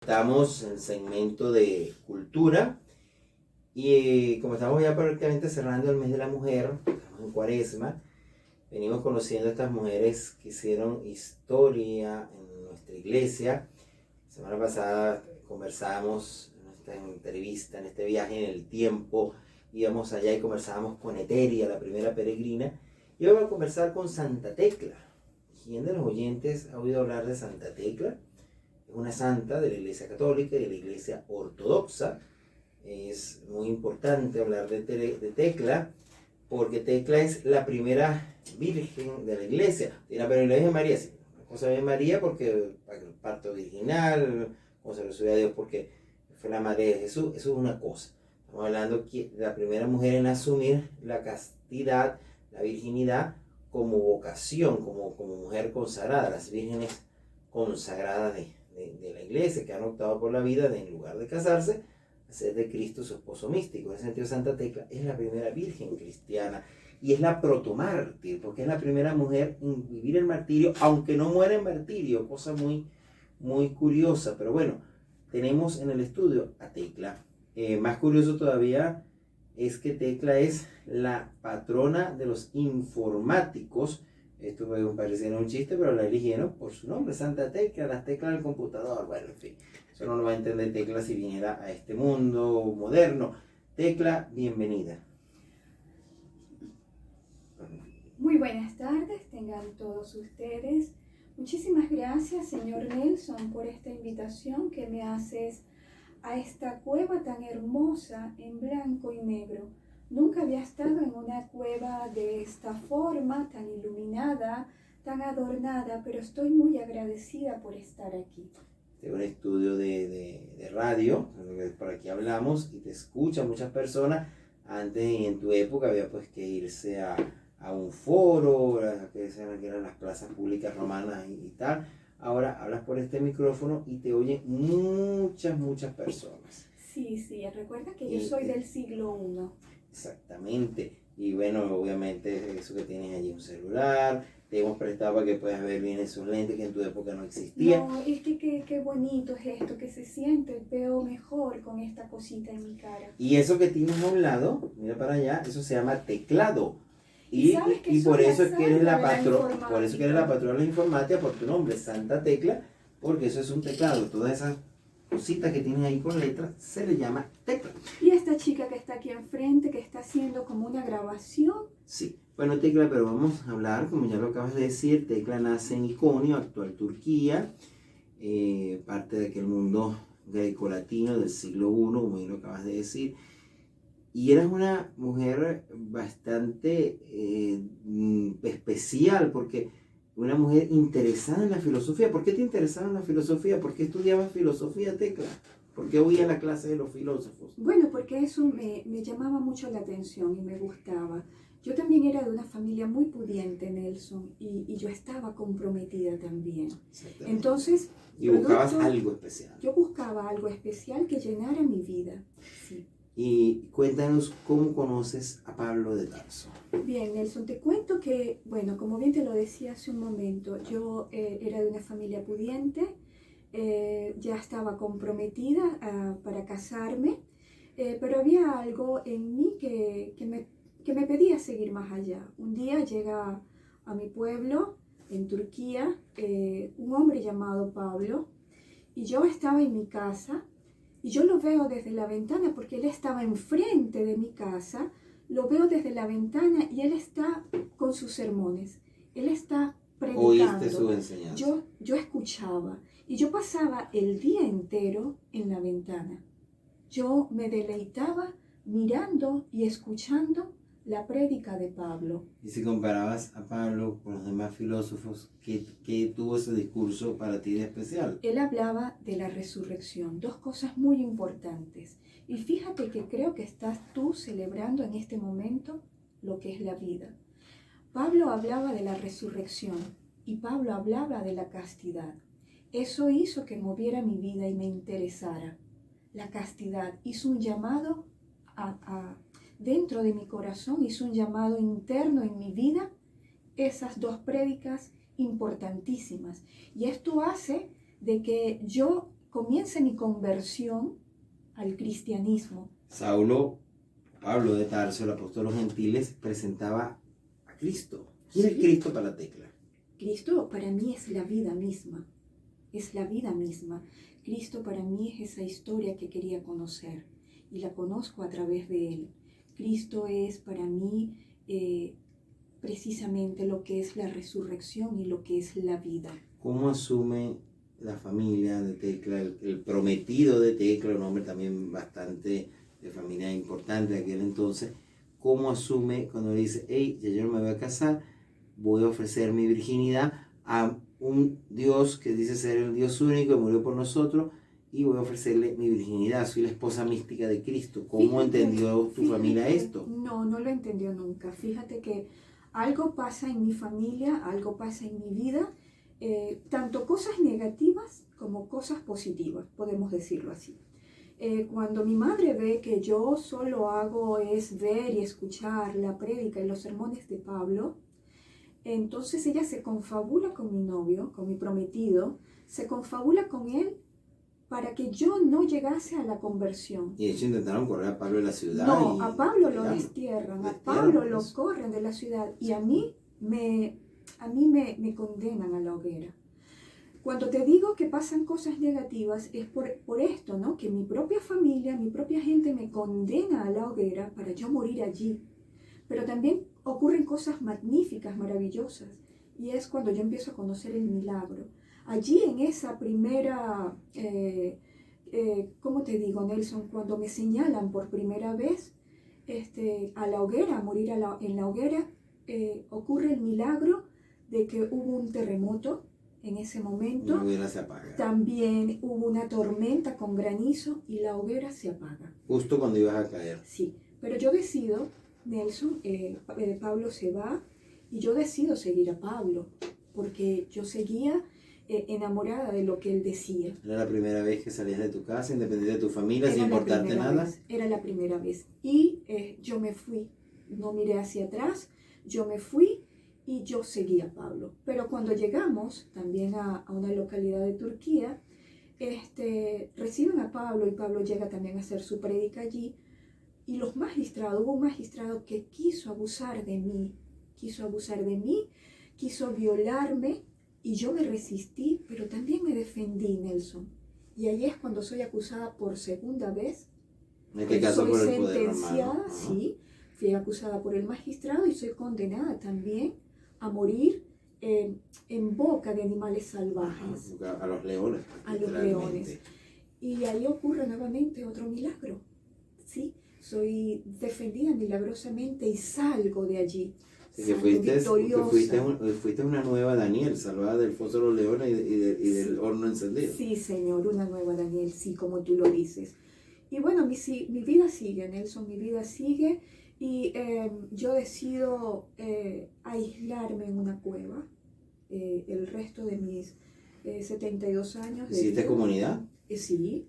Estamos en el segmento de cultura y como estamos ya prácticamente cerrando el mes de la mujer, estamos en Cuaresma, venimos conociendo a estas mujeres que hicieron historia en nuestra iglesia. La semana pasada conversábamos en esta entrevista, en este viaje en el tiempo, íbamos allá y conversábamos con Eteria, la primera peregrina, y hoy vamos a conversar con Santa Tecla. ¿Quién de los oyentes ha oído hablar de Santa Tecla? Es una santa de la Iglesia Católica y de la Iglesia Ortodoxa. Es muy importante hablar de Tecla, porque Tecla es la primera virgen de la Iglesia. Y la primera Virgen María, sí, la cosa de María porque el parto virginal, como se lo sube a Dios porque fue la madre de Jesús, eso es una cosa. Estamos hablando de la primera mujer en asumir la castidad, la virginidad como vocación, como mujer consagrada, las vírgenes consagradas de la iglesia, que han optado por la vida en lugar de casarse, hacer de Cristo su esposo místico. En ese sentido, Santa Tecla es la primera virgen cristiana y es la protomártir, porque es la primera mujer en vivir el martirio, aunque no muera en martirio, cosa muy curiosa. Pero bueno, tenemos en el estudio a Tecla. Más curioso todavía es que Tecla es la patrona de los informáticos. Esto puede parecer un chiste, pero la eligieron por su nombre, Santa Tecla, las teclas del computador. Bueno, en fin, eso no lo va a entender Tecla si viniera a este mundo moderno. Tecla, bienvenida. Muy buenas tardes, tengan todos ustedes. Muchísimas gracias, señor Nelson, por esta invitación que me haces a esta cueva tan hermosa en blanco y negro. Nunca había estado en una cueva de esta forma, tan iluminada, tan adornada, pero estoy muy agradecida por estar aquí. Este es un estudio de radio, por aquí hablamos y te escuchan muchas personas. Antes, en tu época, había pues que irse a un foro, que eran las plazas públicas romanas y tal. Ahora hablas por este micrófono y te oyen muchas personas. Sí, recuerda que yo soy del siglo I. Exactamente. Y bueno, obviamente eso que tienes allí un celular, te hemos prestado para que puedas ver bien esos lentes que en tu época no existían. No, es que qué bonito es esto, que se siente, veo mejor con esta cosita en mi cara. Y eso que tienes a un lado, mira para allá, eso se llama teclado. Y por eso es que eres la patrona, por eso que eres la patrona de la informática, por tu nombre, Santa Tecla, porque eso es un teclado. Todas esas cositas que tienes ahí con letras se le llama tecla. Y esta chica que está aquí enfrente, que está haciendo como una grabación. Sí, bueno, Tecla, pero vamos a hablar, como ya lo acabas de decir, Tecla nace en Iconio, actual Turquía, parte de aquel mundo grecolatino del siglo I, como ya lo acabas de decir. Y eras una mujer bastante especial, porque una mujer interesada en la filosofía. ¿Por qué te interesaba en la filosofía? ¿Por qué estudiabas filosofía, Tecla? ¿Por qué oías la clase de los filósofos? Bueno, porque eso me llamaba mucho la atención y me gustaba. Yo también era de una familia muy pudiente, Nelson, y yo estaba comprometida también. Entonces, y buscabas algo especial. Yo buscaba algo especial que llenara mi vida. Sí. Y cuéntanos cómo conoces a Pablo de Tarso. Bien, Nelson, te cuento que, bueno, como bien te lo decía hace un momento, yo era de una familia pudiente, ya estaba comprometida para casarme, pero había algo en mí que me pedía seguir más allá. Un día llega a mi pueblo, en Turquía, un hombre llamado Pablo, y yo estaba en mi casa. Y yo lo veo desde la ventana porque él estaba enfrente de mi casa, lo veo desde la ventana y él está con sus sermones, él está predicando. ¿Oíste su enseñanza? Yo escuchaba y yo pasaba el día entero en la ventana. Yo me deleitaba mirando y escuchando la prédica de Pablo. Y si comparabas a Pablo con los demás filósofos, ¿qué tuvo ese discurso para ti de especial? Él hablaba de la resurrección, dos cosas muy importantes. Y fíjate que creo que estás tú celebrando en este momento lo que es la vida. Pablo hablaba de la resurrección y Pablo hablaba de la castidad. Eso hizo que moviera mi vida y me interesara. La castidad hizo un llamado dentro de mi corazón, hizo un llamado interno en mi vida, esas dos prédicas importantísimas. Y esto hace de que yo comienza mi conversión al cristianismo. Pablo de Tarso, el apóstol de los gentiles, presentaba a Cristo. ¿Quién es Cristo para Tecla? Cristo para mí es la vida misma. Es la vida misma. Cristo para mí es esa historia que quería conocer y la conozco a través de él. Cristo es para mí precisamente lo que es la resurrección y lo que es la vida. ¿Cómo asume la familia de Tecla, el prometido de Tecla, un hombre también bastante de familia importante de aquel entonces? ¿Cómo asume cuando dice, hey, ya yo no me voy a casar, voy a ofrecer mi virginidad a un Dios que dice ser el Dios único que murió por nosotros, y voy a ofrecerle mi virginidad, soy la esposa mística de Cristo? ¿Cómo entendió tu familia esto? No lo entendió nunca. Fíjate que algo pasa en mi familia, algo pasa en mi vida, tanto cosas negativas como cosas positivas, podemos decirlo así. Cuando mi madre ve que yo solo hago es ver y escuchar la prédica y los sermones de Pablo, entonces ella se confabula con mi novio, con mi prometido, se confabula con él para que yo no llegase a la conversión. Y de hecho intentaron correr a Pablo de la ciudad. No, a Pablo lo destierran, a Pablo lo corren de la ciudad y a mí me condenan a la hoguera. Cuando te digo que pasan cosas negativas es por esto, ¿no? Que mi propia familia, mi propia gente me condena a la hoguera para yo morir allí. Pero también ocurren cosas magníficas, maravillosas. Y es cuando yo empiezo a conocer el milagro. Allí en esa primera, ¿cómo te digo, Nelson? Cuando me señalan por primera vez a la hoguera, a morir en la hoguera, ocurre el milagro de que hubo un terremoto en ese momento. La hoguera se apaga. También hubo una tormenta con granizo y la hoguera se apaga. Justo cuando ibas a caer. Sí, pero yo decido, Nelson, Pablo se va y yo decido seguir a Pablo porque yo seguía enamorada de lo que él decía. ¿Era la primera vez que salías de tu casa, independiente de tu familia, sin importarte nada? Era la primera vez. Y yo me fui, no miré hacia atrás, yo me fui y yo seguí a Pablo. Pero cuando llegamos también a una localidad de Turquía, reciben a Pablo y Pablo llega también a hacer su prédica allí. Y hubo un magistrado que quiso abusar de mí, quiso violarme. Y yo me resistí, pero también me defendí, Nelson. Y ahí es cuando soy acusada por segunda vez. En este caso soy por el poder sentenciada, romano. sí. Fui acusada por el magistrado y soy condenada también a morir en boca de animales salvajes. A los leones. A los leones. Y ahí ocurre nuevamente otro milagro, ¿sí? Soy defendida milagrosamente y salgo de allí. Que fuiste una nueva Daniel, salvada del foso de los leones y del horno encendido. Sí, Señor, una nueva Daniel, sí, como tú lo dices. Y bueno, mi vida sigue, Nelson, mi vida sigue. Y yo decido aislarme en una cueva el resto de mis 72 años. ¿Hiciste comunidad? Sí,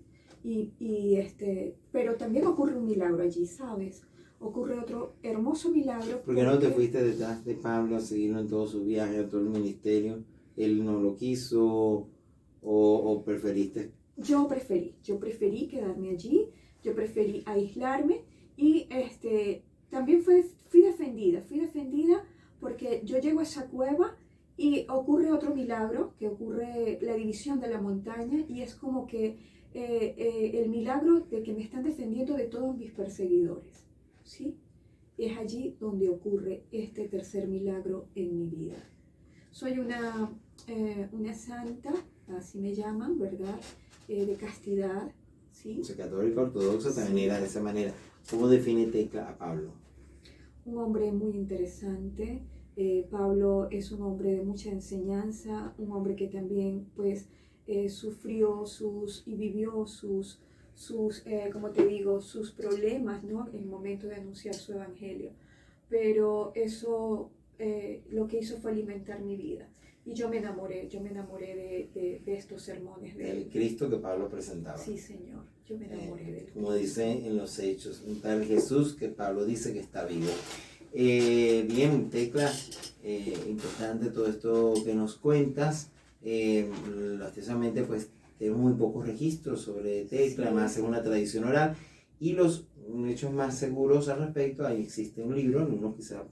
pero también ocurre un milagro allí, ¿sabes? Ocurre otro hermoso milagro. ¿Por qué no te fuiste detrás de Pablo a seguirlo en todos sus viajes, a todo el ministerio? ¿Él no lo quiso o preferiste? Yo preferí quedarme allí, yo preferí aislarme y también fui defendida porque yo llego a esa cueva y ocurre otro milagro, que ocurre la división de la montaña y es como que el milagro de que me están defendiendo de todos mis perseguidores. ¿Sí? Es allí donde ocurre este tercer milagro en mi vida. Soy una santa, así me llaman, ¿verdad? De castidad, ¿sí? O sea, católica ortodoxa también era de esa manera. ¿Cómo define Tecla a Pablo? Un hombre muy interesante. Pablo es un hombre de mucha enseñanza, un hombre que también pues sufrió y vivió sus como te digo, sus problemas, ¿no? En el momento de anunciar su evangelio. Pero eso lo que hizo fue alimentar mi vida. Y yo me enamoré de estos sermones de El Cristo que Pablo presentaba. Sí, Señor, yo me enamoré de él. Como dice en los Hechos, un tal Jesús que Pablo dice que está vivo. Bien, Tecla, importante todo esto que nos cuentas. Lastimosamente, pues tenemos muy pocos registros sobre Tecla, Sí. más en una tradición oral, y los hechos más seguros al respecto, ahí existe un libro, uno quizá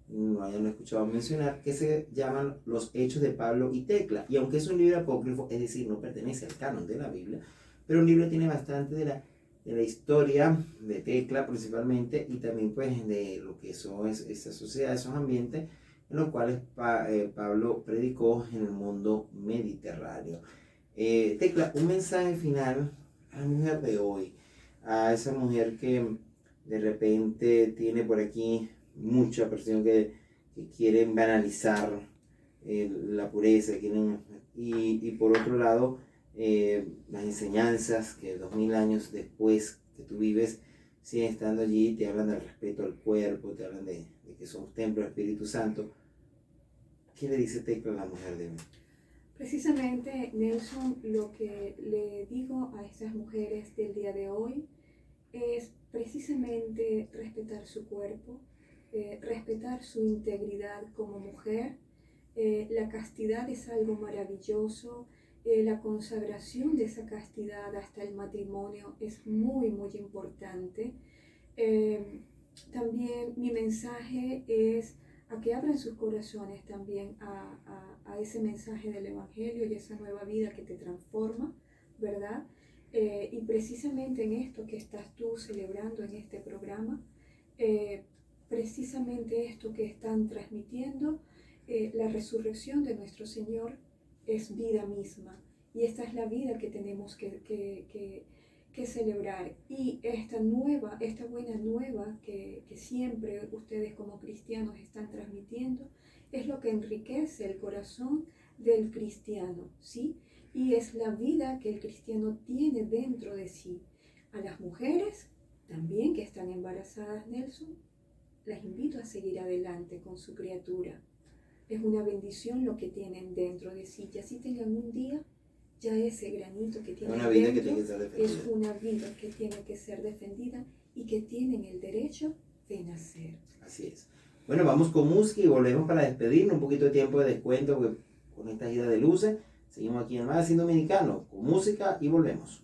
no hayan escuchado mencionar, que se llaman Los Hechos de Pablo y Tecla, y aunque es un libro apócrifo, es decir, no pertenece al canon de la Biblia, pero el libro tiene bastante de la historia de Tecla principalmente, y también pues de lo que son esa sociedad, esos ambientes en los cuales Pablo predicó en el mundo mediterráneo. Tecla, un mensaje final a la mujer de hoy, a esa mujer que de repente tiene por aquí mucha presión, que quieren banalizar la pureza, y por otro lado, las enseñanzas que 2000 años después que tú vives siguen estando allí, te hablan del respeto al cuerpo, te hablan de que somos templo del Espíritu Santo. ¿Qué le dice Tecla a la mujer de hoy? Precisamente, Nelson, lo que le digo a estas mujeres del día de hoy es precisamente respetar su cuerpo, respetar su integridad como mujer. La castidad es algo maravilloso. La consagración de esa castidad hasta el matrimonio es muy, muy importante. También mi mensaje es a que abran sus corazones también a ese mensaje del Evangelio y esa nueva vida que te transforma, ¿verdad? Y precisamente en esto que estás tú celebrando en este programa, precisamente esto que están transmitiendo, la resurrección de nuestro Señor es vida misma, y esta es la vida que tenemos que celebrar. Y esta buena nueva que siempre ustedes como cristianos están transmitiendo, es lo que enriquece el corazón del cristiano, ¿sí? Y es la vida que el cristiano tiene dentro de sí. A las mujeres también que están embarazadas, Nelson, las invito a seguir adelante con su criatura. Es una bendición lo que tienen dentro de sí, y así tengan un día, ya ese granito que tienen Una vida dentro, que tiene que ser defendida. es una vida que tiene que ser defendida y que tienen el derecho de nacer. Así es. Bueno, vamos con música y volvemos para despedirnos. Un poquito de tiempo de descuento con esta gira de luces. Seguimos aquí en el Magazine Dominicano con música y volvemos.